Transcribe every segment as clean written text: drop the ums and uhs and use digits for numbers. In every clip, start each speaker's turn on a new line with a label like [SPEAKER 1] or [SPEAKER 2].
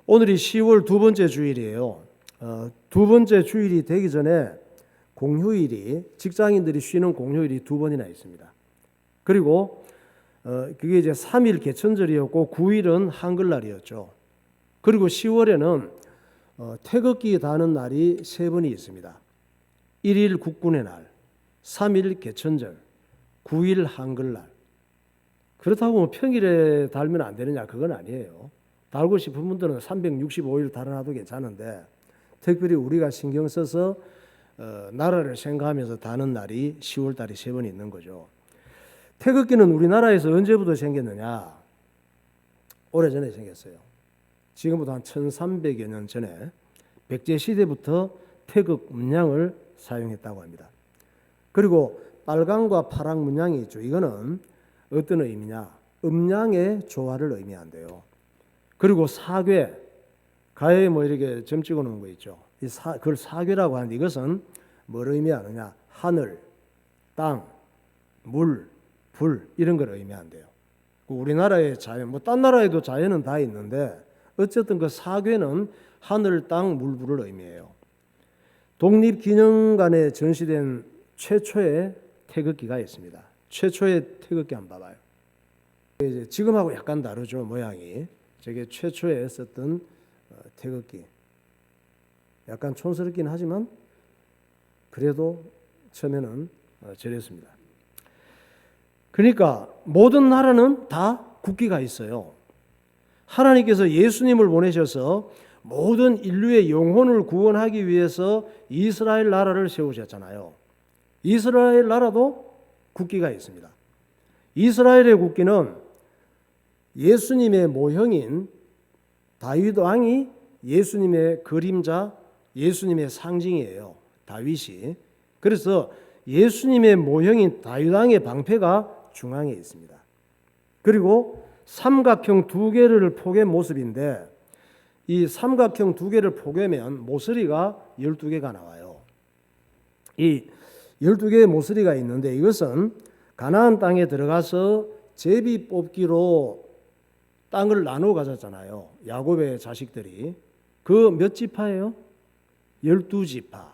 [SPEAKER 1] 오늘이 10월 두 번째 주일이에요. 두 번째 주일이 되기 전에 공휴일이, 직장인들이 쉬는 공휴일이 두 번이나 있습니다. 그리고 그게 이제 3일 개천절이었고 9일은 한글날이었죠. 그리고 10월에는 태극기 다는 날이 세 번이 있습니다. 1일 국군의 날, 3일 개천절, 9일 한글날. 그렇다고 뭐 평일에 달면 안 되느냐, 그건 아니에요. 달고 싶은 분들은 365일 달아놔도 괜찮은데, 특별히 우리가 신경 써서 나라를 생각하면서 다는 날이 10월 달에 세 번 있는 거죠. 태극기는 우리나라에서 언제부터 생겼느냐? 오래전에 생겼어요. 지금부터 한 1300여 년 전에 백제 시대부터 태극 문양을 사용했다고 합니다. 그리고 빨강과 파랑 문양이 있죠. 이거는 어떤 의미냐? 음양의 조화를 의미한대요. 그리고 사괴, 가에 뭐 이렇게 점 찍어 놓은 거 있죠. 그걸 사괴라고 하는데, 이것은 뭘 의미하느냐? 하늘, 땅, 물, 불, 이런 걸 의미한대요. 우리나라의 자연, 뭐 딴 나라에도 자연은 다 있는데 어쨌든 그 사괴는 하늘, 땅, 물, 불을 의미해요. 독립기념관에 전시된 최초의 태극기가 있습니다. 최초의 태극기 한번 봐봐요. 이제 지금하고 약간 다르죠, 모양이. 저게 최초에 썼던 태극기. 약간 촌스럽긴 하지만 그래도 처음에는 저랬습니다. 그러니까 모든 나라는 다 국기가 있어요. 하나님께서 예수님을 보내셔서 모든 인류의 영혼을 구원하기 위해서 이스라엘 나라를 세우셨잖아요. 이스라엘 나라도 국기가 있습니다. 이스라엘의 국기는 예수님의 모형인 다윗 왕이 예수님의 그림자, 예수님의 상징이에요. 다윗이. 그래서 예수님의 모형인 다윗 왕의 방패가 중앙에 있습니다. 그리고 삼각형 두 개를 포갠 모습인데, 이 삼각형 두 개를 포개면 모서리가 12개가 나와요. 이 12개의 모서리가 있는데, 이것은 가나안 땅에 들어가서 제비 뽑기로 땅을 나누어 가졌잖아요. 야곱의 자식들이. 그 몇 지파예요? 12지파.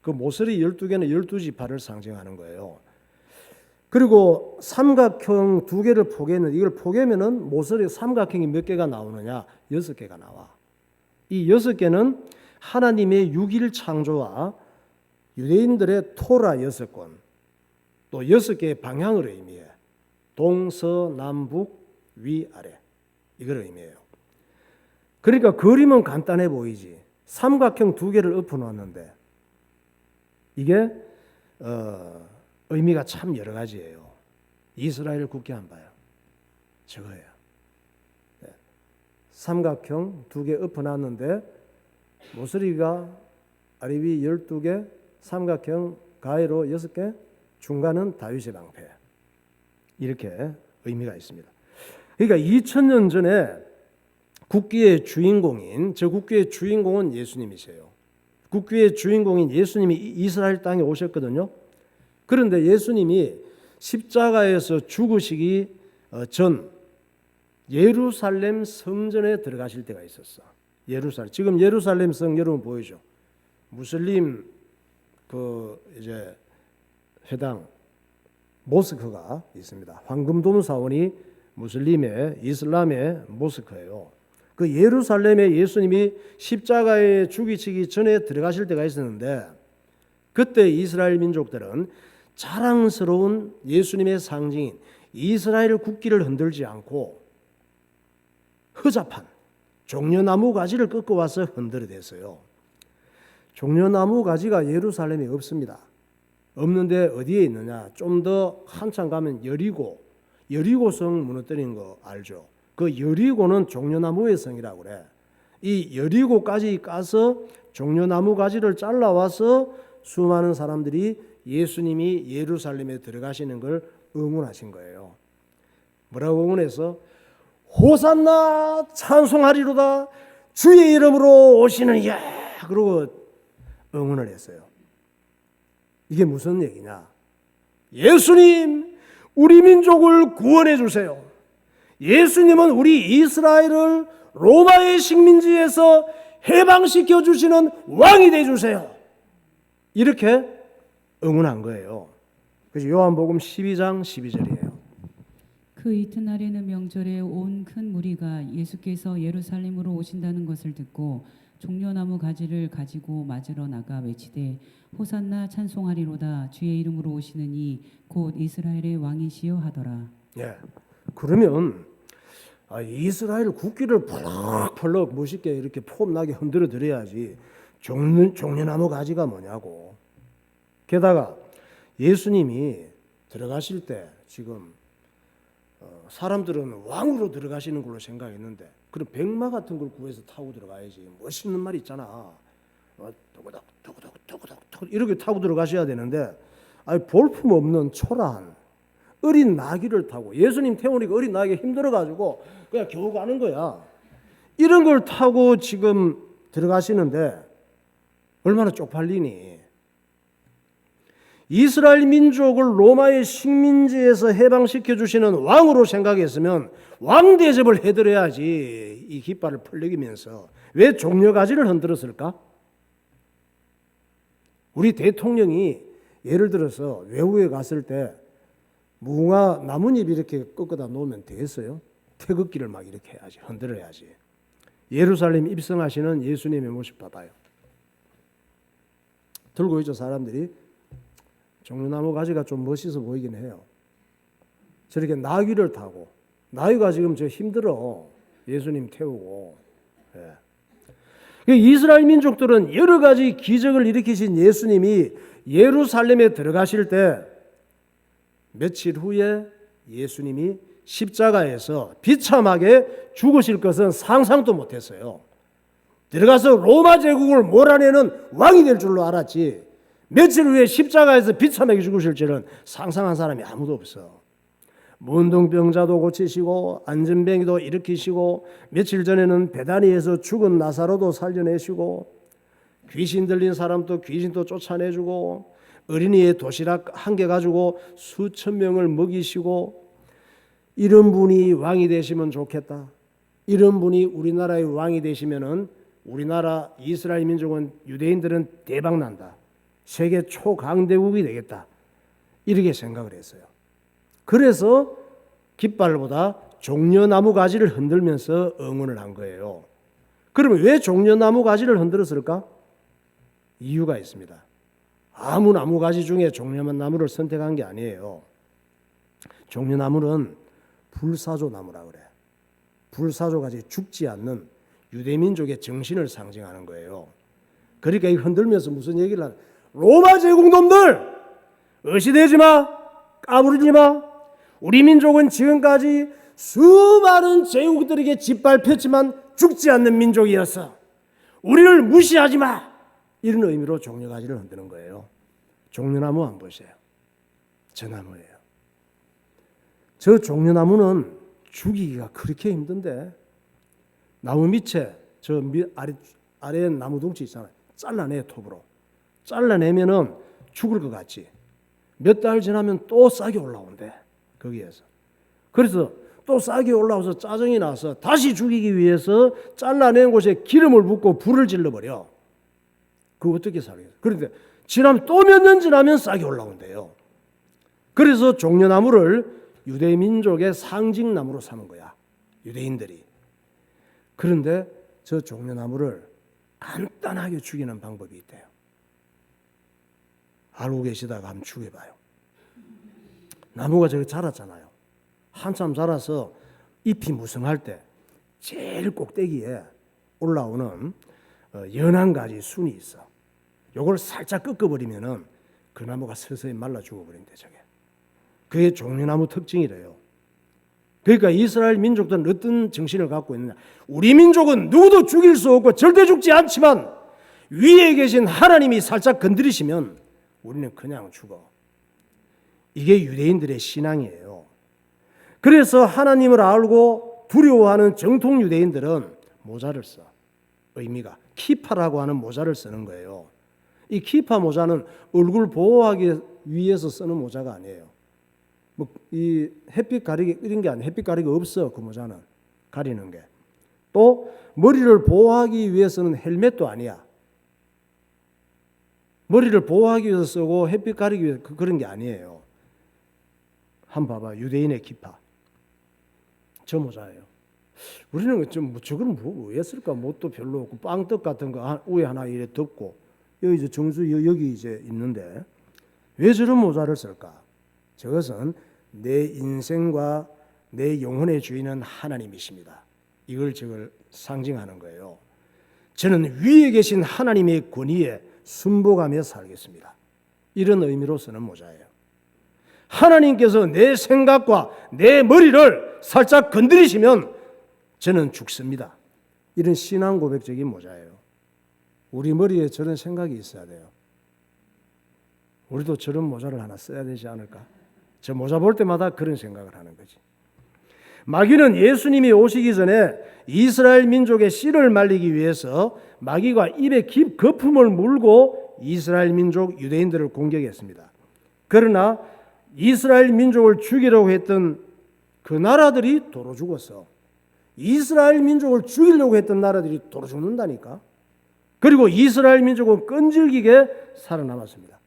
[SPEAKER 1] 그 모서리 12개는 12지파를 상징하는 거예요. 그리고 삼각형 두 개를 포개는, 이걸 포개면은 모서리 삼각형이 몇 개가 나오느냐? 6개가 나와. 이 6개는 하나님의 6일 창조와 유대인들의 토라 6권, 또 6개의 방향을 의미해. 동서남북 위아래, 이걸 의미해요. 그러니까 그림은 간단해 보이지. 삼각형 두 개를 엎어 놓았는데 이게 의미가 참 여러 가지예요. 이스라엘 국기 한번 봐요. 저거예요. 네. 삼각형 두 개 엎어 놨는데 모서리가 아래 위 12개, 삼각형 가해로 6개, 중간은 다윗의 방패. 이렇게 의미가 있습니다. 그러니까 2000년 전에 국기의 주인공인, 저 국기의 주인공은 예수님이세요. 국기의 주인공인 예수님이 이스라엘 땅에 오셨거든요. 그런데 예수님이 십자가에서 죽으시기 전 예루살렘 성전에 들어가실 때가 있었어. 예루살렘. 지금 예루살렘 성 여러분 보이죠? 무슬림 이제 회당 모스크가 있습니다. 황금돔 사원이 무슬림의 이슬람의 모스크예요. 그 예루살렘에 예수님이 십자가에 죽이시기 전에 들어가실 때가 있었는데, 그때 이스라엘 민족들은 자랑스러운 예수님의 상징인 이스라엘 국기를 흔들지 않고 허잡한 종려나무 가지를 꺾어 와서 흔들어댔어요. 종려나무 가지가 예루살렘에 없습니다. 없는데 어디에 있느냐? 좀 더 한참 가면 여리고성 무너뜨린 거 알죠? 그 여리고는 종려나무의 성이라고 그래. 이 여리고까지 가서 종려나무 가지를 잘라와서 수많은 사람들이 예수님이 예루살렘에 들어가시는 걸 응원하신 거예요. 뭐라고 응원해서? 호산나 찬송하리로다, 주의 이름으로 오시는 이야, 그러고 응원을 했어요. 이게 무슨 얘기냐? 예수님, 우리 민족을 구원해 주세요. 예수님은 우리 이스라엘을 로마의 식민지에서 해방시켜 주시는 왕이 돼 주세요. 이렇게 응원한 거예요. 그래서 요한복음 12장 12절이에요.
[SPEAKER 2] 그 이튿날에는 명절에 온 큰 무리가 예수께서 예루살렘으로 오신다는 것을 듣고 종려나무 가지를 가지고 맞으러 나가 외치되 호산나 찬송하리로다 주의 이름으로 오시는 이 곧 이스라엘의 왕이시여 하더라.
[SPEAKER 1] 예. 그러면 이스라엘 국기를 펄럭펄럭 멋있게 이렇게 폼나게 흔들어 드려야지 종려나무 가지가 뭐냐고. 게다가 예수님이 들어가실 때 지금 사람들은 왕으로 들어가시는 걸로 생각했는데 그런 백마 같은 걸 구해서 타고 들어가야지. 멋있는 말 있잖아. 토그덕 이렇게 타고 들어가셔야 되는데 볼품 없는 초라한 어린 나귀를 타고, 예수님 태우니까 어린 나귀가 힘들어가지고 그냥 겨우 가는 거야. 이런 걸 타고 지금 들어가시는데 얼마나 쪽팔리니. 이스라엘 민족을 로마의 식민지에서 해방시켜 주시는 왕으로 생각했으면 왕 대접을 해드려야지. 이 깃발을 펄럭이면서 왜 종려가지를 흔들었을까? 우리 대통령이 예를 들어서 외국에 갔을 때 무궁화 나뭇잎 이렇게 꺾어다 놓으면 되겠어요? 태극기를 막 이렇게 해야지, 흔들어야지. 예루살렘 입성하시는 예수님의 모습 봐봐요. 들고 있죠, 사람들이. 종려나무 가지가 좀 멋있어 보이긴 해요. 저렇게 나귀를 타고, 나귀가 지금 저 힘들어. 예수님 태우고. 예. 이스라엘 민족들은 여러 가지 기적을 일으키신 예수님이 예루살렘에 들어가실 때 며칠 후에 예수님이 십자가에서 비참하게 죽으실 것은 상상도 못했어요. 들어가서 로마 제국을 몰아내는 왕이 될 줄로 알았지, 며칠 후에 십자가에서 비참하게 죽으실 줄은 상상한 사람이 아무도 없어. 문둥병자도 고치시고 안전병이도 일으키시고 며칠 전에는 베다니에서 죽은 나사로도 살려내시고 귀신 들린 사람도 귀신도 쫓아내주고 어린이의 도시락 한 개 가지고 수천 명을 먹이시고, 이런 분이 왕이 되시면 좋겠다. 이런 분이 우리나라의 왕이 되시면은 우리나라 이스라엘 민족은, 유대인들은 대박 난다. 세계 초강대국이 되겠다. 이렇게 생각을 했어요. 그래서 깃발보다 종려나무 가지를 흔들면서 응원을 한 거예요. 그러면 왜 종려나무 가지를 흔들었을까? 이유가 있습니다. 아무 나무 가지 중에 종려나무를 선택한 게 아니에요. 종려나무는 불사조 나무라 그래. 불사조같이 죽지 않는 유대민족의 정신을 상징하는 거예요. 그러니까 이 흔들면서 무슨 얘기를 하는, 로마 제국 놈들 의시되지 마, 까부르지 마. 우리 민족은 지금까지 수많은 제국들에게 짓밟혔지만 죽지 않는 민족이었어. 우리를 무시하지 마. 이런 의미로 종려가지를 흔드는 거예요. 종려나무 한번 보세요. 저 나무예요. 저 종려나무는 죽이기가 그렇게 힘든데, 나무 밑에 저 아래 나무 둥치 있잖아요. 잘라내, 톱으로. 잘라내면은 죽을 것 같지. 몇 달 지나면 또 싹이 올라온대, 거기에서. 그래서 또 싹이 올라와서 짜증이 나서 다시 죽이기 위해서 잘라낸 곳에 기름을 붓고 불을 질러버려. 그거 어떻게 살겠어요? 그런데 지나면 또 몇 년 지나면 싹이 올라온대요. 그래서 종려나무를 유대 민족의 상징나무로 삼은 거야, 유대인들이. 그런데 저 종려나무를 간단하게 죽이는 방법이 있대요. 알고 계시다가 한번 죽여봐요. 나무가 저기 자랐잖아요. 한참 자라서 잎이 무성할 때 제일 꼭대기에 올라오는 연한 가지 순이 있어. 요걸 살짝 꺾어버리면은 그 나무가 서서히 말라 죽어버린대, 저게. 그게 종려나무 특징이래요. 그러니까 이스라엘 민족들은 어떤 정신을 갖고 있느냐. 우리 민족은 누구도 죽일 수 없고 절대 죽지 않지만 위에 계신 하나님이 살짝 건드리시면 우리는 그냥 죽어. 이게 유대인들의 신앙이에요. 그래서 하나님을 알고 두려워하는 정통 유대인들은 모자를 써. 의미가 키파라고 하는 모자를 쓰는 거예요. 이 키파 모자는 얼굴 보호하기 위해서 쓰는 모자가 아니에요. 뭐 이 햇빛 가리기 이런 게 아니에요. 햇빛 가리기 없어, 그 모자는. 가리는 게. 또 머리를 보호하기 위해서는 헬멧도 아니야. 머리를 보호하기 위해서 쓰고 햇빛 가리기 위해서 그런 게 아니에요. 한번 봐봐. 유대인의 기파. 저 모자예요. 우리는 저건 왜 쓸까? 뭣도 별로 없고 빵떡 같은 거 위에 하나 이래 덮고 여기 이제 정수 여기 이제 있는데 왜 저런 모자를 쓸까? 저것은 내 인생과 내 영혼의 주인은 하나님이십니다. 이걸 저걸 상징하는 거예요. 저는 위에 계신 하나님의 권위에 순복하며 살겠습니다. 이런 의미로 쓰는 모자예요. 하나님께서 내 생각과 내 머리를 살짝 건드리시면 저는 죽습니다. 이런 신앙 고백적인 모자예요. 우리 머리에 저런 생각이 있어야 돼요. 우리도 저런 모자를 하나 써야 되지 않을까? 저 모자 볼 때마다 그런 생각을 하는 거지. 마귀는 예수님이 오시기 전에 이스라엘 민족의 씨를 말리기 위해서 마귀가 입에 거품을 물고 이스라엘 민족 유대인들을 공격했습니다. 그러나 이스라엘 민족을 죽이려고 했던 그 나라들이 도로 죽었어. 이스라엘 민족을 죽이려고 했던 나라들이 도로 죽는다니까. 그리고 이스라엘 민족은 끈질기게 살아남았습니다.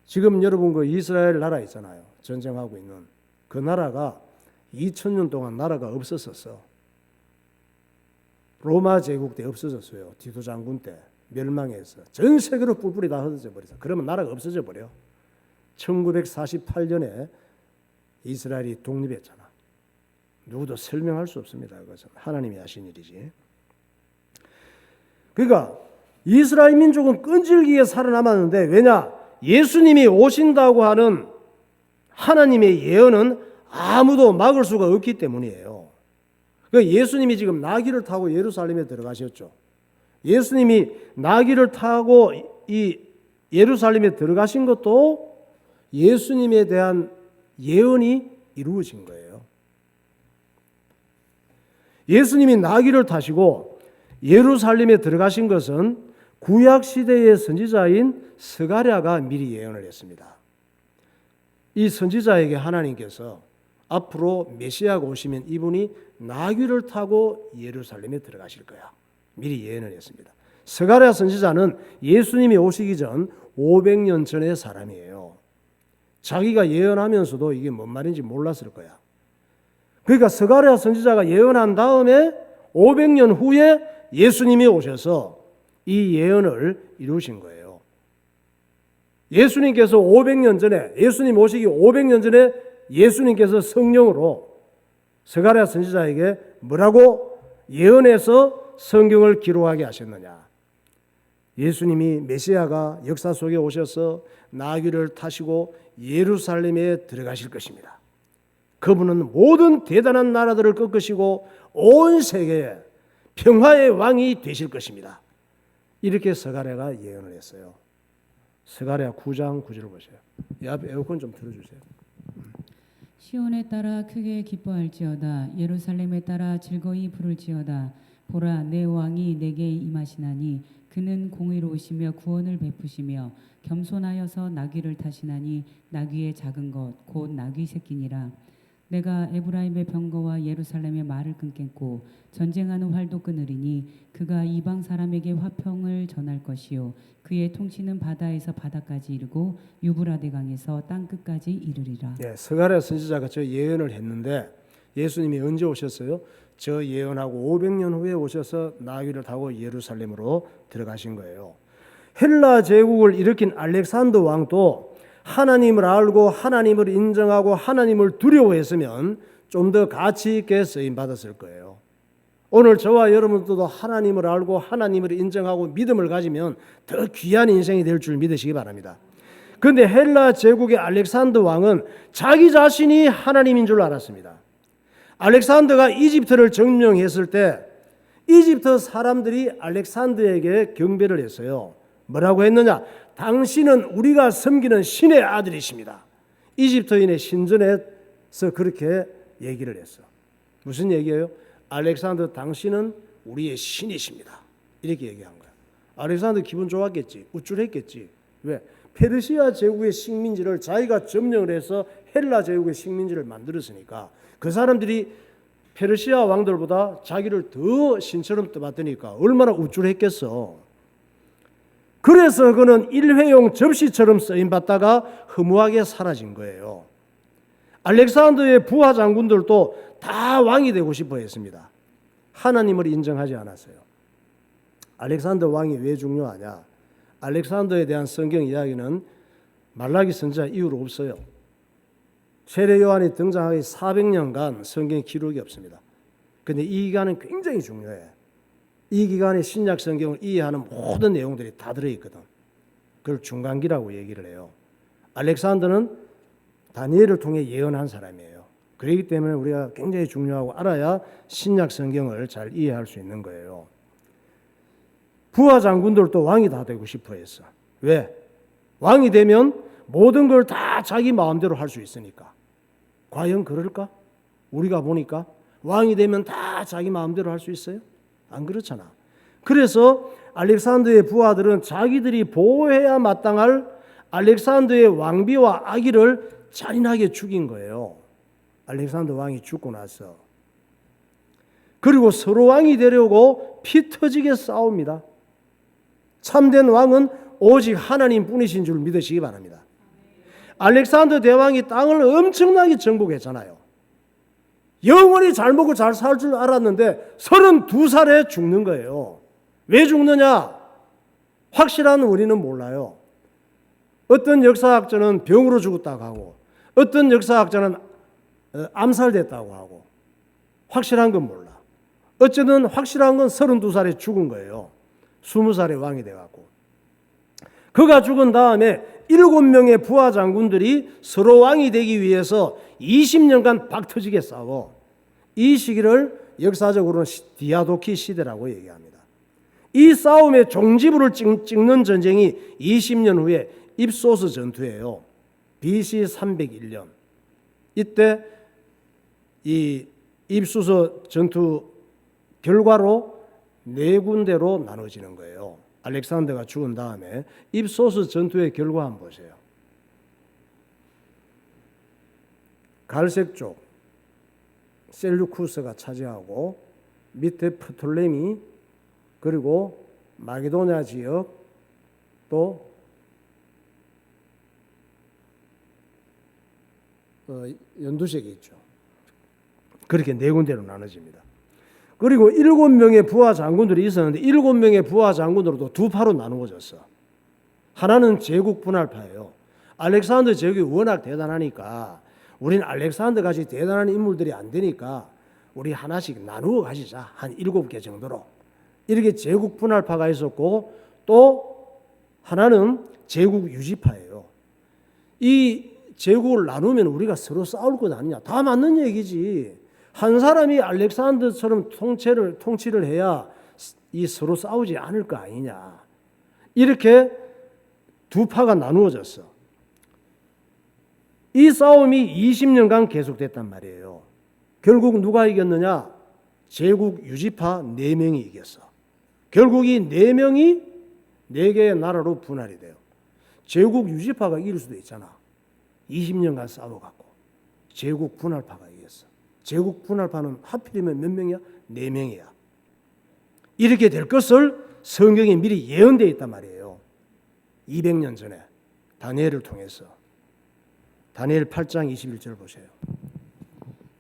[SPEAKER 1] 지금 여러분 그 이스라엘 나라 있잖아요. 전쟁하고 있는 그 나라가 2000년 동안 나라가 없었었어. 로마 제국 때 없어졌어요. 디도 장군 때 멸망해서 전 세계로 뿔뿔이 다 흩어져 버렸어. 그러면 나라가 없어져 버려. 1948년에 이스라엘이 독립했잖아. 누구도 설명할 수 없습니다. 그것은 하나님이 하신 일이지. 그러니까 이스라엘 민족은 끈질기게 살아남았는데 왜냐? 예수님이 오신다고 하는 하나님의 예언은 아무도 막을 수가 없기 때문이에요. 그러니까 예수님이 지금 나귀를 타고 예루살렘에 들어가셨죠. 예수님이 나귀를 타고 이 예루살렘에 들어가신 것도 예수님에 대한 예언이 이루어진 거예요. 예수님이 나귀를 타시고 예루살렘에 들어가신 것은 구약 시대의 선지자인 스가랴가 미리 예언을 했습니다. 이 선지자에게 하나님께서 앞으로 메시아가 오시면 이분이 나귀를 타고 예루살렘에 들어가실 거야. 미리 예언을 했습니다. 스가랴 선지자는 예수님이 오시기 전 500년 전의 사람이에요. 자기가 예언하면서도 이게 뭔 말인지 몰랐을 거야. 그러니까 스가랴 선지자가 예언한 다음에 500년 후에 예수님이 오셔서 이 예언을 이루신 거예요. 예수님께서 500년 전에, 예수님 오시기 500년 전에 예수님께서 성령으로 스가랴 선지자에게 뭐라고 예언해서 성경을 기록하게 하셨느냐? 예수님이 메시아가 역사 속에 오셔서 나귀를 타시고 예루살렘에 들어가실 것입니다. 그분은 모든 대단한 나라들을 꺾으시고 온 세계에 평화의 왕이 되실 것입니다. 이렇게 스가랴가 예언을 했어요. 스가랴 9장 9절을 보세요. 이 앞에 에어컨 좀 틀어주세요.
[SPEAKER 2] 시온에 따라 크게 기뻐할지어다. 예루살렘에 따라 즐거이 부를지어다. 보라, 내 왕이 내게 임하시나니 그는 공의로우시며 구원을 베푸시며 겸손하여서 나귀를 타시나니 나귀의 작은 것 곧 나귀 새끼니라. 내가 에브라임의 병거와 예루살렘의 말을 끊겠고 전쟁하는 활도 끊으리니 그가 이방 사람에게 화평을 전할 것이요 그의 통치는 바다에서 바다까지 이르고 유브라데 강에서 땅 끝까지 이르리라.
[SPEAKER 1] 예, 스가랴 선지자가 저 예언을 했는데 예수님이 언제 오셨어요? 저 예언하고 500년 후에 오셔서 나귀를 타고 예루살렘으로 들어가신 거예요. 헬라 제국을 일으킨 알렉산더 왕도 하나님을 알고 하나님을 인정하고 하나님을 두려워했으면 좀 더 가치 있게 쓰임 받았을 거예요. 오늘 저와 여러분들도 하나님을 알고 하나님을 인정하고 믿음을 가지면 더 귀한 인생이 될 줄 믿으시기 바랍니다. 그런데 헬라 제국의 알렉산더 왕은 자기 자신이 하나님인 줄 알았습니다. 알렉산더가 이집트를 점령했을 때 이집트 사람들이 알렉산더에게 경배를 했어요. 뭐라고 했느냐? 당신은 우리가 섬기는 신의 아들이십니다. 이집트인의 신전에서 그렇게 얘기를 했어. 무슨 얘기예요? 알렉산더 당신은 우리의 신이십니다. 이렇게 얘기한 거야. 알렉산더 기분 좋았겠지. 우쭐했겠지. 왜? 페르시아 제국의 식민지를 자기가 점령을 해서 헬라 제국의 식민지를 만들었으니까 그 사람들이 페르시아 왕들보다 자기를 더 신처럼 떠받드니까 얼마나 우쭐했겠어. 그래서 그는 일회용 접시처럼 쓰임받다가 허무하게 사라진 거예요. 알렉산더의 부하 장군들도 다 왕이 되고 싶어 했습니다. 하나님을 인정하지 않았어요. 알렉산더 왕이 왜 중요하냐? 알렉산더에 대한 성경 이야기는 말라기 선지자 이후로 없어요. 세례 요한이 등장하기 400년간 성경 기록이 없습니다. 그런데 이 기간은 굉장히 중요해. 이 기간에 신약 성경을 이해하는 모든 내용들이 다 들어있거든. 그걸 중간기라고 얘기를 해요. 알렉산더는 다니엘을 통해 예언한 사람이에요. 그렇기 때문에 우리가 굉장히 중요하고 알아야 신약 성경을 잘 이해할 수 있는 거예요. 부하 장군들도 왕이 다 되고 싶어 했어. 왜? 왕이 되면 모든 걸 다 자기 마음대로 할 수 있으니까. 과연 그럴까? 우리가 보니까 왕이 되면 다 자기 마음대로 할 수 있어요? 안 그렇잖아. 그래서 알렉산더의 부하들은 자기들이 보호해야 마땅할 알렉산더의 왕비와 아기를 잔인하게 죽인 거예요. 알렉산더 왕이 죽고 나서. 그리고 서로 왕이 되려고 피 터지게 싸웁니다. 참된 왕은 오직 하나님 뿐이신 줄 믿으시기 바랍니다. 알렉산더 대왕이 땅을 엄청나게 정복했잖아요. 영원히 잘 먹고 잘 살 줄 알았는데 32살에 죽는 거예요. 왜 죽느냐? 확실한 원인은 몰라요. 어떤 역사학자는 병으로 죽었다고 하고 어떤 역사학자는 암살됐다고 하고 확실한 건 몰라. 어쨌든 확실한 건 32살에 죽은 거예요. 20살에 왕이 돼갖고. 그가 죽은 다음에 7명의 부하 장군들이 서로 왕이 되기 위해서 20년간 박터지게 싸워. 이 시기를 역사적으로는 디아도키 시대라고 얘기합니다. 이 싸움의 종지부를 찍는 전쟁이 20년 후에 입소스 전투예요. BC 301년. 이때 이 입소스 전투 결과로 4군데로 나눠지는 거예요. 알렉산더가 죽은 다음에 입소스 전투의 결과 한번 보세요. 갈색 쪽 셀루쿠스가 차지하고 밑에 프톨레미 그리고 마게도냐 지역 또 연두색이 있죠. 그렇게 4군데로 나눠집니다. 그리고 7명의 부하 장군들이 있었는데 7명의 부하 장군으로도 2파로 나누어졌어. 하나는 제국 분할파예요. 알렉산더 제국이 워낙 대단하니까 우리는 알렉산더 같이 대단한 인물들이 안 되니까 우리 하나씩 나누어 가지자. 한 7개 정도로. 이렇게 제국 분할파가 있었고 또 하나는 제국 유지파예요. 이 제국을 나누면 우리가 서로 싸울 것 아니냐. 다 맞는 얘기지. 한 사람이 알렉산더처럼 통치를 해야 이 서로 싸우지 않을 거 아니냐. 이렇게 2파가 나누어졌어. 이 싸움이 20년간 계속됐단 말이에요. 결국 누가 이겼느냐? 제국 유지파 4명이 이겼어. 결국 이 4명이 4개의 나라로 분할이 돼요. 제국 유지파가 이길 수도 있잖아. 20년간 싸워갖고 제국 분할파가 이겼어. 제국 분할파는 하필이면 몇 명이야? 4명이야. 이렇게 될 것을 성경에 미리 예언되어 있단 말이에요. 200년 전에 다니엘을 통해서. 다니엘 8장 21절 보세요.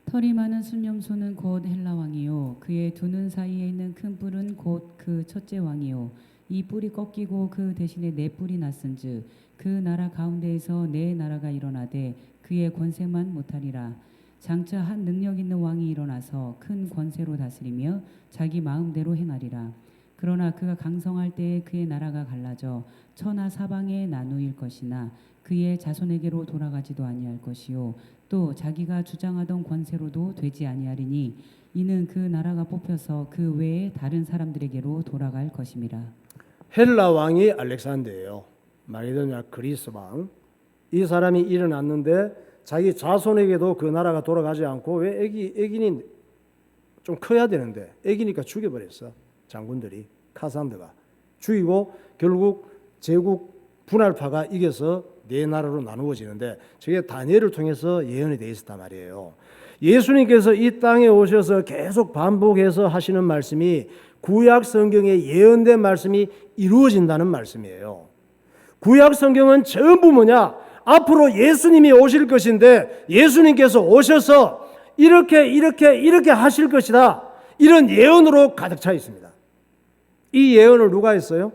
[SPEAKER 2] 털이 많은 순념소는 곧 헬라 왕이요 그의 두 눈 사이에 있는 큰 뿔은 곧 그 첫째 왕이요 이 뿔이 꺾이고 그 대신에 네 뿔이 났은즉 그 나라 가운데에서 네 나라가 일어나되 그의 권세만 못하리라. 장차 한 능력 있는 왕이 일어나서 큰 권세로 다스리며 자기 마음대로 행하리라. 그러나 그가 강성할 때에 그의 나라가 갈라져 천하 사방에 나누일 것이나 그의 자손에게로 돌아가지도 아니할 것이요 또 자기가 주장하던 권세로도 되지 아니하리니 이는 그 나라가 뽑혀서 그 외에 다른 사람들에게로 돌아갈 것임이라.
[SPEAKER 1] 헬라 왕이 알렉산더예요. 마게도냐 그리스 왕. 이 사람이 일어났는데 자기 자손에게도 그 나라가 돌아가지 않고 왜 애기니 좀 커야 되는데 애기니까 죽여버렸어. 장군들이 카산드가 죽이고 결국 제국 분할파가 이겨서 4나라로 나누어지는데 저게 다니엘을 통해서 예언이 되어 있었단 말이에요. 예수님께서 이 땅에 오셔서 계속 반복해서 하시는 말씀이 구약 성경에 예언된 말씀이 이루어진다는 말씀이에요. 구약 성경은 전부 뭐냐? 앞으로 예수님이 오실 것인데 예수님께서 오셔서 이렇게 하실 것이다. 이런 예언으로 가득 차 있습니다. 이 예언을 누가 했어요?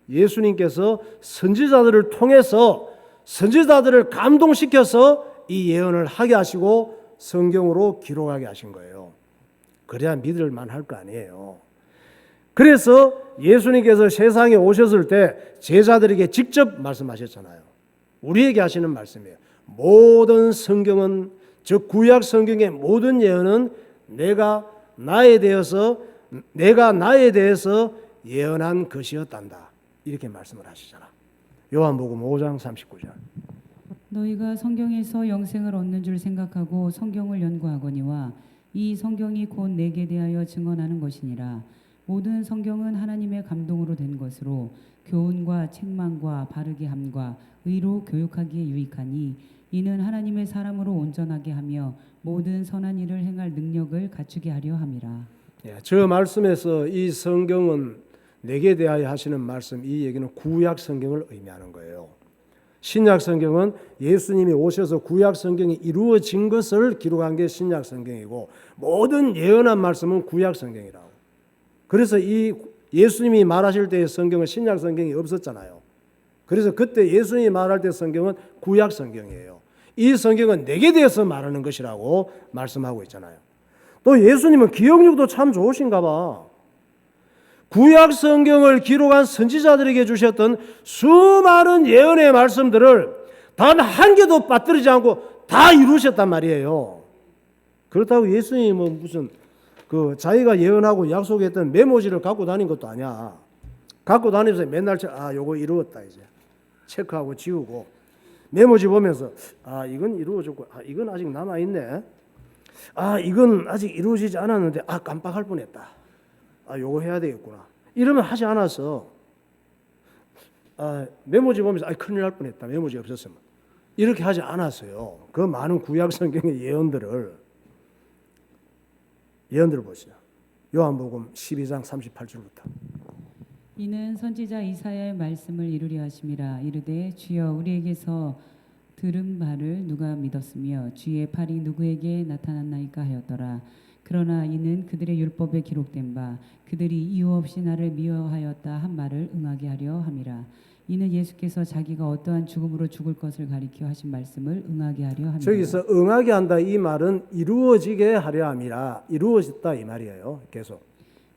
[SPEAKER 1] 예수님께서 선지자들을 통해서 선지자들을 감동시켜서 이 예언을 하게 하시고 성경으로 기록하게 하신 거예요. 그래야 믿을 만할 거 아니에요. 그래서 예수님께서 세상에 오셨을 때 제자들에게 직접 말씀하셨잖아요. 우리에게 하시는 말씀이에요. 모든 성경은, 즉 구약 성경의 모든 예언은 내가 나에 대해서 예언한 것이었단다. 이렇게 말씀을 하시잖아. 요한복음 5장 39절.
[SPEAKER 2] 너희가 성경에서 영생을 얻는 줄 생각하고 성경을 연구하거니와 이 성경이 곧 내게 대하여 증언하는 것이니라. 모든 성경은 하나님의 감동으로 된 것으로 교훈과 책망과 바르게 함과 의로 교육하기에 유익하니 이는 하나님의 사람으로 온전하게 하며 모든 선한 일을 행할 능력을 갖추게 하려 함이라.
[SPEAKER 1] 저 말씀에서 이 성경은 내게 대하여 하시는 말씀, 이 얘기는 구약 성경을 의미하는 거예요. 신약 성경은 예수님이 오셔서 구약 성경이 이루어진 것을 기록한 게 신약 성경이고 모든 예언한 말씀은 구약 성경이라고. 그래서 이 예수님이 말하실 때의 성경은 신약 성경이 없었잖아요. 그래서 그때 예수님이 말할 때 성경은 구약 성경이에요. 이 성경은 내게 대해서 말하는 것이라고 말씀하고 있잖아요. 또 예수님은 기억력도 참 좋으신가 봐. 구약 성경을 기록한 선지자들에게 주셨던 수많은 예언의 말씀들을 단 한 개도 빠뜨리지 않고 다 이루셨단 말이에요. 그렇다고 예수님이 뭐 무슨 자기가 예언하고 약속했던 메모지를 갖고 다닌 것도 아니야. 갖고 다니면서 맨날 요거 이루었다 이제 체크하고 지우고 메모지 보면서 이건 이루어졌고 이건 아직 남아 있네. 이건 아직 이루어지지 않았는데 깜빡할 뻔했다. 요거 해야 되겠구나. 이러면 하지 않았어. 메모지 보면서 큰일 날 뻔했다. 메모지 없었으면. 이렇게 하지 않았어요. 그 많은 구약 성경의 예언들을 보시죠. 요한복음 12장 38절부터.
[SPEAKER 2] 이는 선지자 이사야의 말씀을 이루려 하심이라. 이르되 주여 우리에게서 들은 바를 누가 믿었으며 주의 팔이 누구에게 나타났나이까 하였더라. 그러나 이는 그들의 율법에 기록된 바 그들이 이유 없이 나를 미워하였다 한 말을 응하게 하려 함이라. 이는 예수께서 자기가 어떠한 죽음으로 죽을 것을 가리켜 하신 말씀을 응하게 하려 함이라.
[SPEAKER 1] 저기서 응하게 한다 이 말은 이루어지게 하려 함이라. 이루어졌다 이 말이에요. 계속.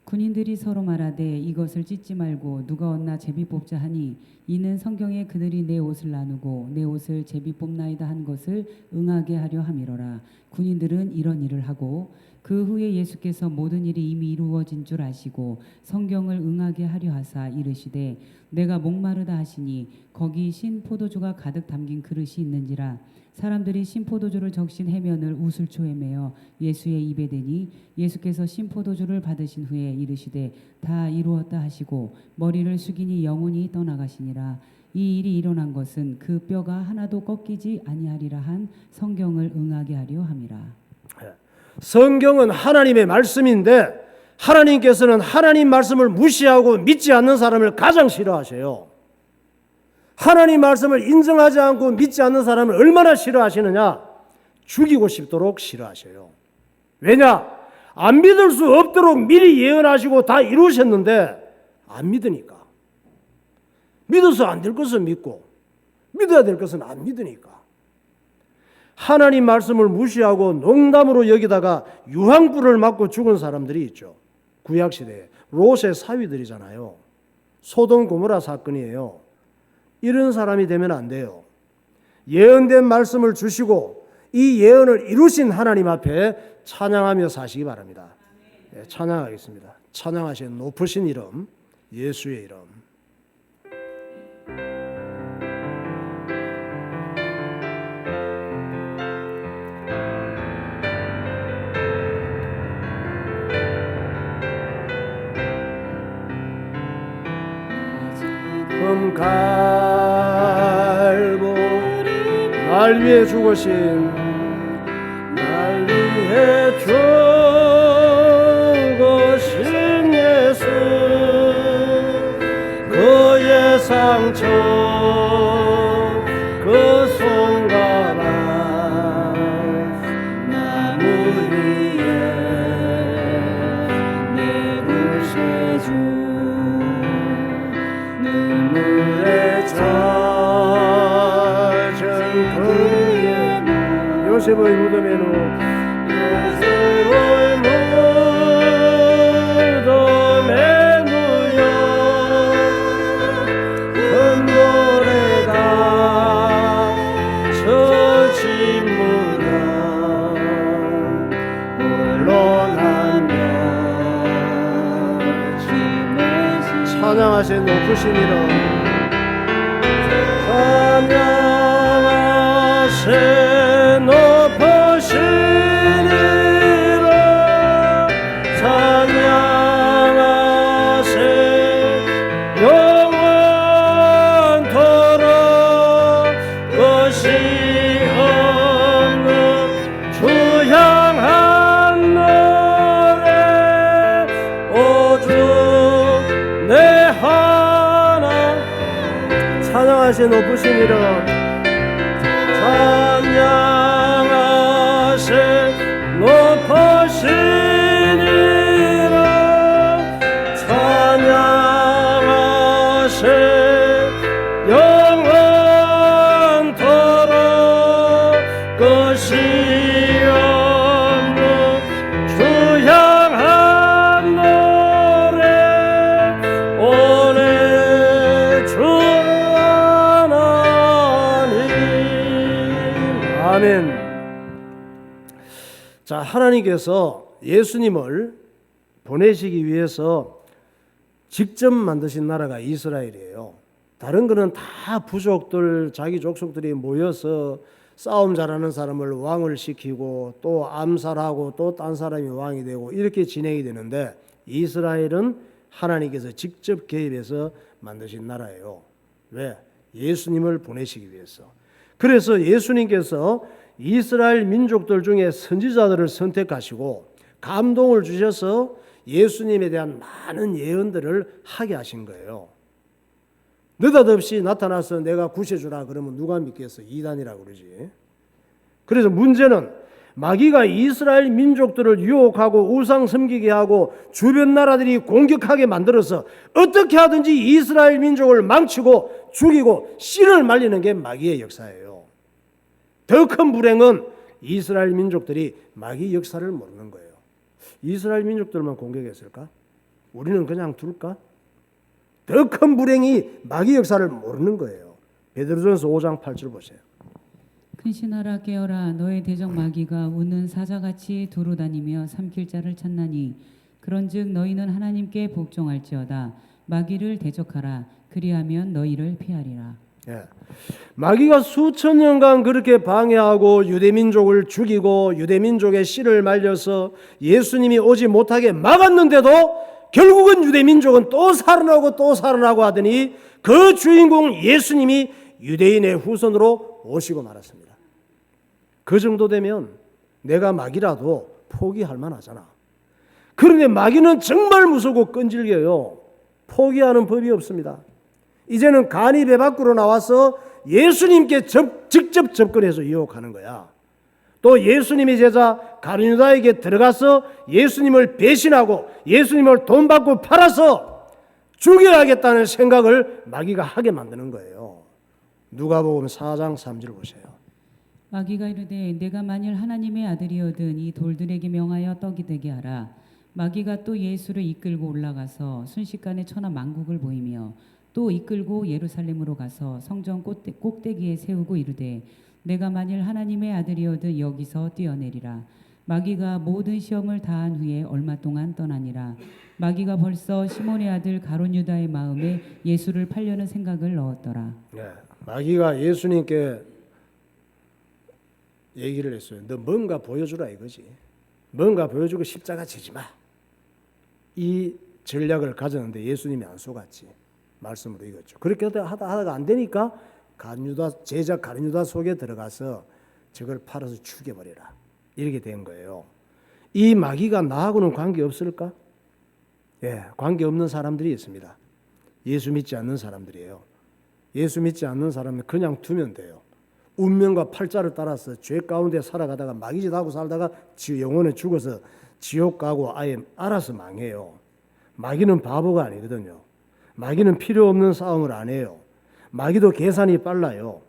[SPEAKER 2] 군인들이 서로 말하되 이것을 찢지 말고 누가 얻나 제비 뽑자 하니 이는 성경에 그들이 내 옷을 나누고 내 옷을 제비 뽑나이다 한 것을 응하게 하려 함이로라. 군인들은 이런 일을 하고 그 후에 예수께서 모든 일이 이미 이루어진 줄 아시고 성경을 응하게 하려 하사 이르시되 내가 목마르다 하시니 거기 신 포도주가 가득 담긴 그릇이 있는지라. 사람들이 신 포도주를 적신 해면을 우슬초에 매어 예수의 입에 대니 예수께서 신 포도주를 받으신 후에 이르시되 다 이루었다 하시고 머리를 숙이니 영혼이 떠나가시니라. 이 일이 일어난 것은 그 뼈가 하나도 꺾이지 아니하리라 한 성경을 응하게 하려 함이라.
[SPEAKER 1] 성경은 하나님의 말씀인데 하나님께서는 하나님 말씀을 무시하고 믿지 않는 사람을 가장 싫어하셔요. 하나님 말씀을 인정하지 않고 믿지 않는 사람을 얼마나 싫어하시느냐? 죽이고 싶도록 싫어하셔요. 왜냐? 안 믿을 수 없도록 미리 예언하시고 다 이루셨는데 안 믿으니까. 믿어서 안 될 것은 믿고 믿어야 될 것은 안 믿으니까. 하나님 말씀을 무시하고 농담으로 여기다가 유황불을 맞고 죽은 사람들이 있죠. 구약시대에 롯의 사위들이잖아요. 소돔 고모라 사건이에요. 이런 사람이 되면 안 돼요. 예언된 말씀을 주시고 이 예언을 이루신 하나님 앞에 찬양하며 사시기 바랍니다. 찬양하겠습니다. 찬양하신 높으신 이름, 예수의 이름. 갈고 날 위해 죽으신 날 위해 도망쳐 그 손가락 나무 위에 내굴 세주 눈물에 젖은 그의 요셉의 무덤에 찬양하신 높으신 이름 찬양하신 높으신 이름 찬양하신 영원토록 끝이 없는 주 향한 노래 오주 내 하나 찬양하신 높으신 이름 찬양하신 높으신 이름 찬양하신 영원토록 끝이 없는 주 향한 아멘. 자, 하나님께서 예수님을 보내시기 위해서 직접 만드신 나라가 이스라엘이에요. 다른 거는 다 부족들, 자기 족속들이 모여서 싸움 잘하는 사람을 왕을 시키고 또 암살하고 또 딴 사람이 왕이 되고 이렇게 진행이 되는데 이스라엘은 하나님께서 직접 개입해서 만드신 나라예요. 왜? 예수님을 보내시기 위해서. 그래서 예수님께서 이스라엘 민족들 중에 선지자들을 선택하시고 감동을 주셔서 예수님에 대한 많은 예언들을 하게 하신 거예요. 느닷없이 나타나서 내가 구세주라 그러면 누가 믿겠어? 이단이라고 그러지. 그래서 문제는 마귀가 이스라엘 민족들을 유혹하고 우상 섬기게 하고 주변 나라들이 공격하게 만들어서 어떻게 하든지 이스라엘 민족을 망치고 죽이고 씨를 말리는 게 마귀의 역사예요. 더 큰 불행은 이스라엘 민족들이 마귀 역사를 모르는 거예요. 이스라엘 민족들만 공격했을까? 우리는 그냥 둘까? 더 큰 불행이 마귀 역사를 모르는 거예요. 베드로전서 5장 8절 보세요.
[SPEAKER 2] 근신하라 깨어라 너의 대적 마귀가 우는 사자같이 두루다니며 삼킬 자를 찾나니 그런즉 너희는 하나님께 복종할지어다 마귀를 대적하라 그리하면 너희를 피하리라.
[SPEAKER 1] 예. 마귀가 수천 년간 그렇게 방해하고 유대민족을 죽이고 유대민족의 씨를 말려서 예수님이 오지 못하게 막았는데도 결국은 유대민족은 또 살아나고 하더니 그 주인공 예수님이 유대인의 후손으로 오시고 말았습니다. 그 정도 되면 내가 마귀라도 포기할 만하잖아. 그런데 마귀는 정말 무섭고 끈질겨요. 포기하는 법이 없습니다. 이제는 간이 배 밖으로 나와서 예수님께 직접 접근해서 유혹하는 거야. 또 예수님의 제자 가룟유다에게 들어가서 예수님을 배신하고 예수님을 돈 받고 팔아서 죽여야겠다는 생각을 마귀가 하게 만드는 거예요. 누가복음 4장 3절 보세요.
[SPEAKER 2] 마귀가 이르되 내가 만일 하나님의 아들이거든 이 돌들에게 명하여 떡이 되게 하라. 마귀가 또 예수를 이끌고 올라가서 순식간에 천하 만국을 보이며 또 이끌고 예루살렘으로 가서 성전 꼭대기에 세우고 이르되 내가 만일 하나님의 아들이거든 여기서 뛰어내리라. 마귀가 모든 시험을 다한 후에 얼마 동안 떠나니라. 마귀가 벌써 시몬의 아들 가룟 유다의 마음에 예수를 팔려는 생각을 넣었더라.
[SPEAKER 1] 네, 마귀가 예수님께 얘기를 했어요. 너 뭔가 보여주라 이거지. 뭔가 보여주고 십자가 지지 마. 이 전략을 가졌는데 예수님이 안 속았지. 말씀으로 이겼죠. 그렇게 하다가 안 되니까 제자 가룟유다 속에 들어가서 저걸 팔아서 죽여버려라. 이렇게 된 거예요. 이 마귀가 나하고는 관계없을까? 예, 관계없는 사람들이 있습니다. 예수 믿지 않는 사람들이에요. 예수 믿지 않는 사람은 그냥 두면 돼요. 운명과 팔자를 따라서 죄 가운데 살아가다가 마귀짓 하고 살다가 영혼에 죽어서 지옥 가고 아예 알아서 망해요. 마귀는 바보가 아니거든요. 마귀는 필요 없는 싸움을 안 해요. 마귀도 계산이 빨라요.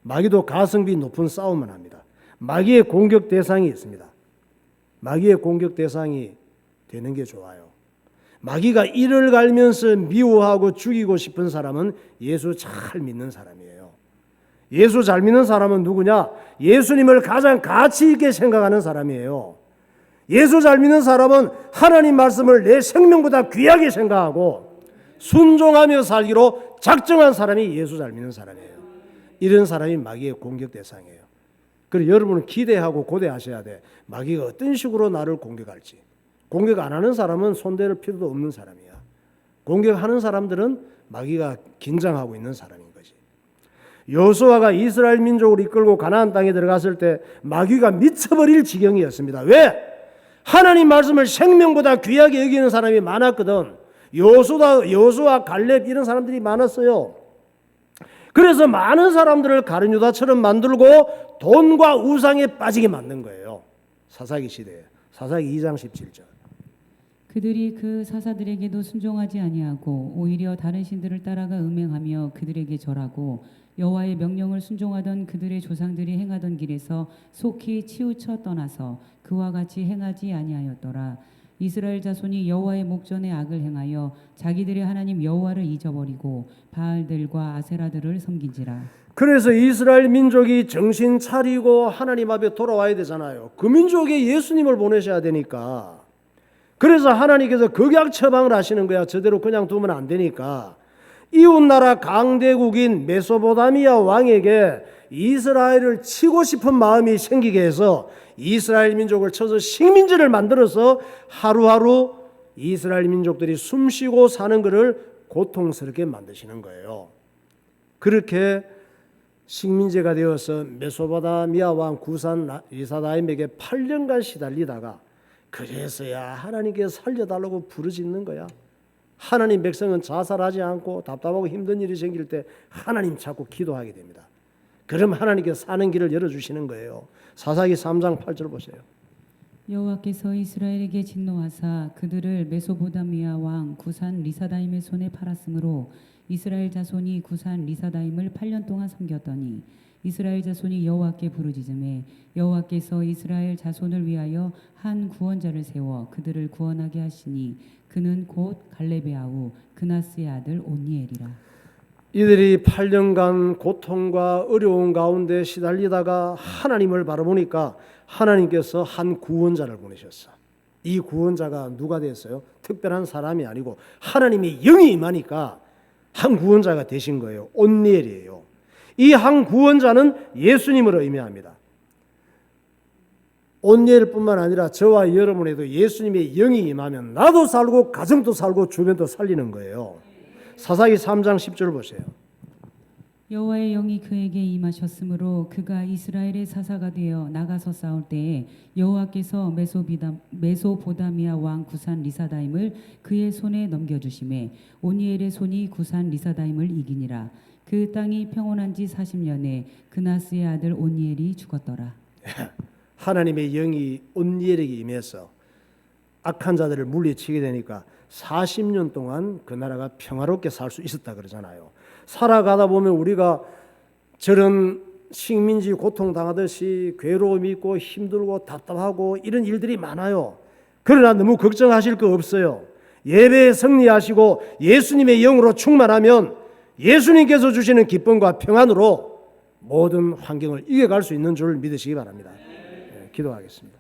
[SPEAKER 1] 마귀도 가성비 높은 싸움을 합니다. 마귀의 공격 대상이 있습니다. 마귀의 공격 대상이 되는 게 좋아요. 마귀가 이를 갈면서 미워하고 죽이고 싶은 사람은 예수 잘 믿는 사람이에요. 예수 잘 믿는 사람은 누구냐? 예수님을 가장 가치 있게 생각하는 사람이에요. 예수 잘 믿는 사람은 하나님 말씀을 내 생명보다 귀하게 생각하고 순종하며 살기로 작정한 사람이 예수 잘 믿는 사람이에요. 이런 사람이 마귀의 공격 대상이에요. 그래서 여러분은 기대하고 고대하셔야 돼. 마귀가 어떤 식으로 나를 공격할지. 공격 안 하는 사람은 손댈 필요도 없는 사람이야. 공격하는 사람들은 마귀가 긴장하고 있는 사람인 거지. 여호수아가 이스라엘 민족을 이끌고 가나안 땅에 들어갔을 때 마귀가 미쳐버릴 지경이었습니다. 왜? 하나님 말씀을 생명보다 귀하게 여기는 사람이 많았거든. 여호수아, 갈렙 이런 사람들이 많았어요. 그래서 많은 사람들을 가룟 유다처럼 만들고 돈과 우상에 빠지게 만든 거예요. 사사기 시대에. 사사기 2장 17절.
[SPEAKER 2] 그들이 그 사사들에게도 순종하지 아니하고 오히려 다른 신들을 따라가 음행하며 그들에게 절하고 여호와의 명령을 순종하던 그들의 조상들이 행하던 길에서 속히 치우쳐 떠나서 그와 같이 행하지 아니하였더라. 이스라엘 자손이 여호와의 목전에 악을 행하여 자기들의 하나님 여호와를 잊어버리고 바알들과 아세라들을 섬긴지라.
[SPEAKER 1] 그래서 이스라엘 민족이 정신 차리고 하나님 앞에 돌아와야 되잖아요. 그 민족에 예수님을 보내셔야 되니까. 그래서 하나님께서 극약 처방을 하시는 거야. 저대로 그냥 두면 안 되니까. 이웃나라 강대국인 메소포타미아 왕에게 이스라엘을 치고 싶은 마음이 생기게 해서 이스라엘 민족을 쳐서 식민지를 만들어서 하루하루 이스라엘 민족들이 숨쉬고 사는 것을 고통스럽게 만드시는 거예요. 그렇게 식민지가 되어서 메소포타미아 왕 구산 리사다임에게 8년간 시달리다가 그래서야 하나님께서 살려달라고 부르짖는 거야. 하나님 백성은 자살하지 않고 답답하고 힘든 일이 생길 때 하나님 찾고 기도하게 됩니다. 그럼 하나님께서 사는 길을 열어주시는 거예요. 사사기 3장 8절 보세요.
[SPEAKER 2] 여호와께서 이스라엘에게 진노하사 그들을 메소포타미아 왕 구산 리사다임의 손에 팔았으므로 이스라엘 자손이 구산 리사다임을 8년 동안 섬겼더니 이스라엘 자손이 여호와께 부르짖음에 여호와께서 이스라엘 자손을 위하여 한 구원자를 세워 그들을 구원하게 하시니 그는 곧 갈렙의 아우 그나스의 아들 온니엘이라.
[SPEAKER 1] 이들이 8년간 고통과 어려운 가운데 시달리다가 하나님을 바라보니까 하나님께서 한 구원자를 보내셨어. 이 구원자가 누가 됐어요? 특별한 사람이 아니고 하나님의 영이 임하니까 한 구원자가 되신 거예요. 온니엘이에요. 이 한 구원자는 예수님을 의미합니다. 온니엘뿐만 아니라 저와 여러분에도 예수님의 영이 임하면 나도 살고 가정도 살고 주변도 살리는 거예요. 사사기 3장 10절 보세요.
[SPEAKER 2] 여호와의 영이 그에게 임하셨으므로 그가 이스라엘의 사사가 되어 나가서 싸울 때에 여호와께서 메소포타미아 왕 구산 리사다임을 그의 손에 넘겨주심에 온니엘의 손이 구산 리사다임을 이기니라. 그 땅이 평온한 지 40년에 그나스의 아들 온니엘이 죽었더라.
[SPEAKER 1] 하나님의 영이 온니엘에게 임해서 악한 자들을 물리치게 되니까 40년 동안 그 나라가 평화롭게 살 수 있었다 그러잖아요. 살아가다 보면 우리가 저런 식민지 고통당하듯이 괴로움이 있고 힘들고 답답하고 이런 일들이 많아요. 그러나 너무 걱정하실 거 없어요. 예배에 승리하시고 예수님의 영으로 충만하면 예수님께서 주시는 기쁨과 평안으로 모든 환경을 이겨갈 수 있는 줄 믿으시기 바랍니다. 네, 기도하겠습니다.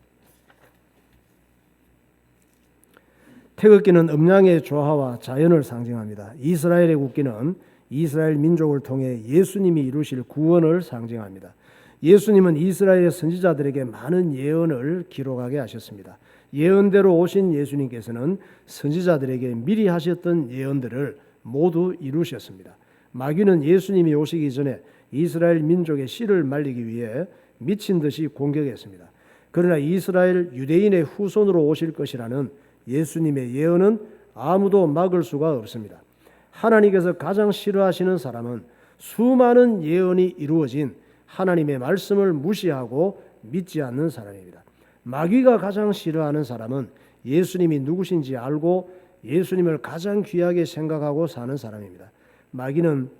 [SPEAKER 1] 태극기는 음양의 조화와 자연을 상징합니다. 이스라엘의 국기는 이스라엘 민족을 통해 예수님이 이루실 구원을 상징합니다. 예수님은 이스라엘의 선지자들에게 많은 예언을 기록하게 하셨습니다. 예언대로 오신 예수님께서는 선지자들에게 미리 하셨던 예언들을 모두 이루셨습니다. 마귀는 예수님이 오시기 전에 이스라엘 민족의 씨를 말리기 위해 미친 듯이 공격했습니다. 그러나 이스라엘 유대인의 후손으로 오실 것이라는 예수님의 예언은 아무도 막을 수가 없습니다. 하나님께서 가장 싫어하시는 사람은 수많은 예언이 이루어진 하나님의 말씀을 무시하고 믿지 않는 사람입니다. 마귀가 가장 싫어하는 사람은 예수님이 누구신지 알고 예수님을 가장 귀하게 생각하고 사는 사람입니다. 마귀는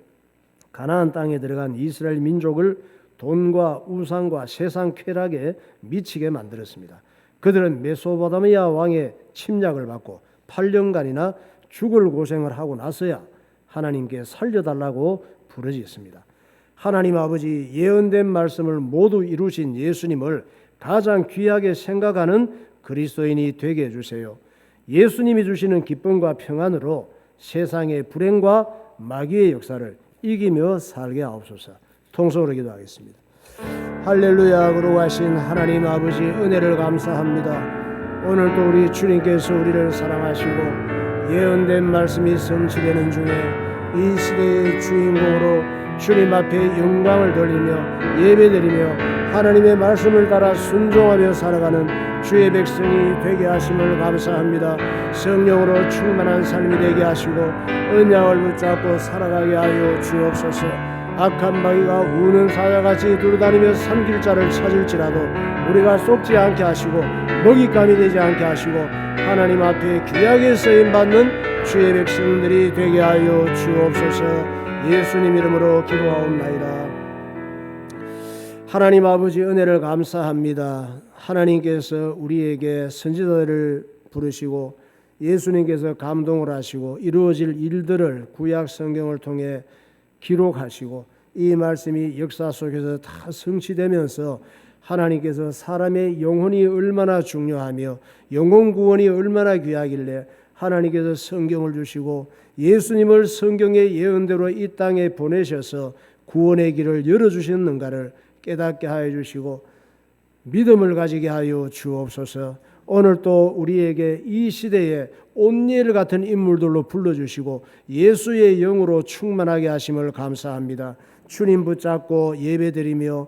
[SPEAKER 1] 가나안 땅에 들어간 이스라엘 민족을 돈과 우상과 세상 쾌락에 미치게 만들었습니다. 그들은 메소포타미아 왕의 침략을 받고 8년간이나 죽을 고생을 하고 나서야 하나님께 살려달라고 부르짖습니다. 하나님 아버지 예언된 말씀을 모두 이루신 예수님을 가장 귀하게 생각하는 그리스도인이 되게 해주세요. 예수님이 주시는 기쁨과 평안으로 세상의 불행과 마귀의 역사를 이기며 살게 하옵소서. 통성으로 기도하겠습니다. 할렐루야. 거룩하신 하나님 아버지 은혜를 감사합니다. 오늘도 우리 주님께서 우리를 사랑하시고 예언된 말씀이 성취되는 중에 이 시대의 주인공으로 주님 앞에 영광을 돌리며 예배드리며 하나님의 말씀을 따라 순종하며 살아가는 주의 백성이 되게 하심을 감사합니다. 성령으로 충만한 삶이 되게 하시고 언약을 붙잡고 살아가게 하여 주옵소서. 악한 마귀가 우는 사자같이 두루다니며 삼킬 자를 찾을지라도 우리가 속지 않게 하시고 먹잇감이 되지 않게 하시고 하나님 앞에 귀하게 쓰임받는 주의 백성들이 되게 하여 주옵소서. 예수님 이름으로 기도하옵나이다. 하나님 아버지 은혜를 감사합니다. 하나님께서 우리에게 선지자들을 부르시고 예수님께서 감동을 하시고 이루어질 일들을 구약 성경을 통해 기록하시고 이 말씀이 역사 속에서 다 성취되면서 하나님께서 사람의 영혼이 얼마나 중요하며 영혼 구원이 얼마나 귀하길래 하나님께서 성경을 주시고 예수님을 성경의 예언대로 이 땅에 보내셔서 구원의 길을 열어주셨는가를 깨닫게 하여 주시고 믿음을 가지게 하여 주옵소서. 오늘 또 우리에게 이 시대에 온니엘 같은 인물들로 불러주시고 예수의 영으로 충만하게 하심을 감사합니다. 주님 붙잡고 예배드리며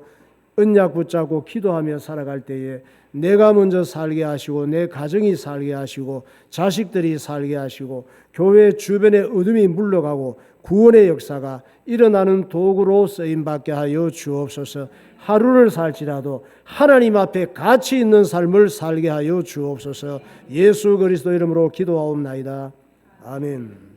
[SPEAKER 1] 언약 붙잡고 기도하며 살아갈 때에 내가 먼저 살게 하시고 내 가정이 살게 하시고 자식들이 살게 하시고 교회 주변의 어둠이 물러가고 구원의 역사가 일어나는 도구로 쓰임받게 하여 주옵소서. 하루를 살지라도 하나님 앞에 가치 있는 삶을 살게 하여 주옵소서. 예수 그리스도 이름으로 기도하옵나이다. 아멘.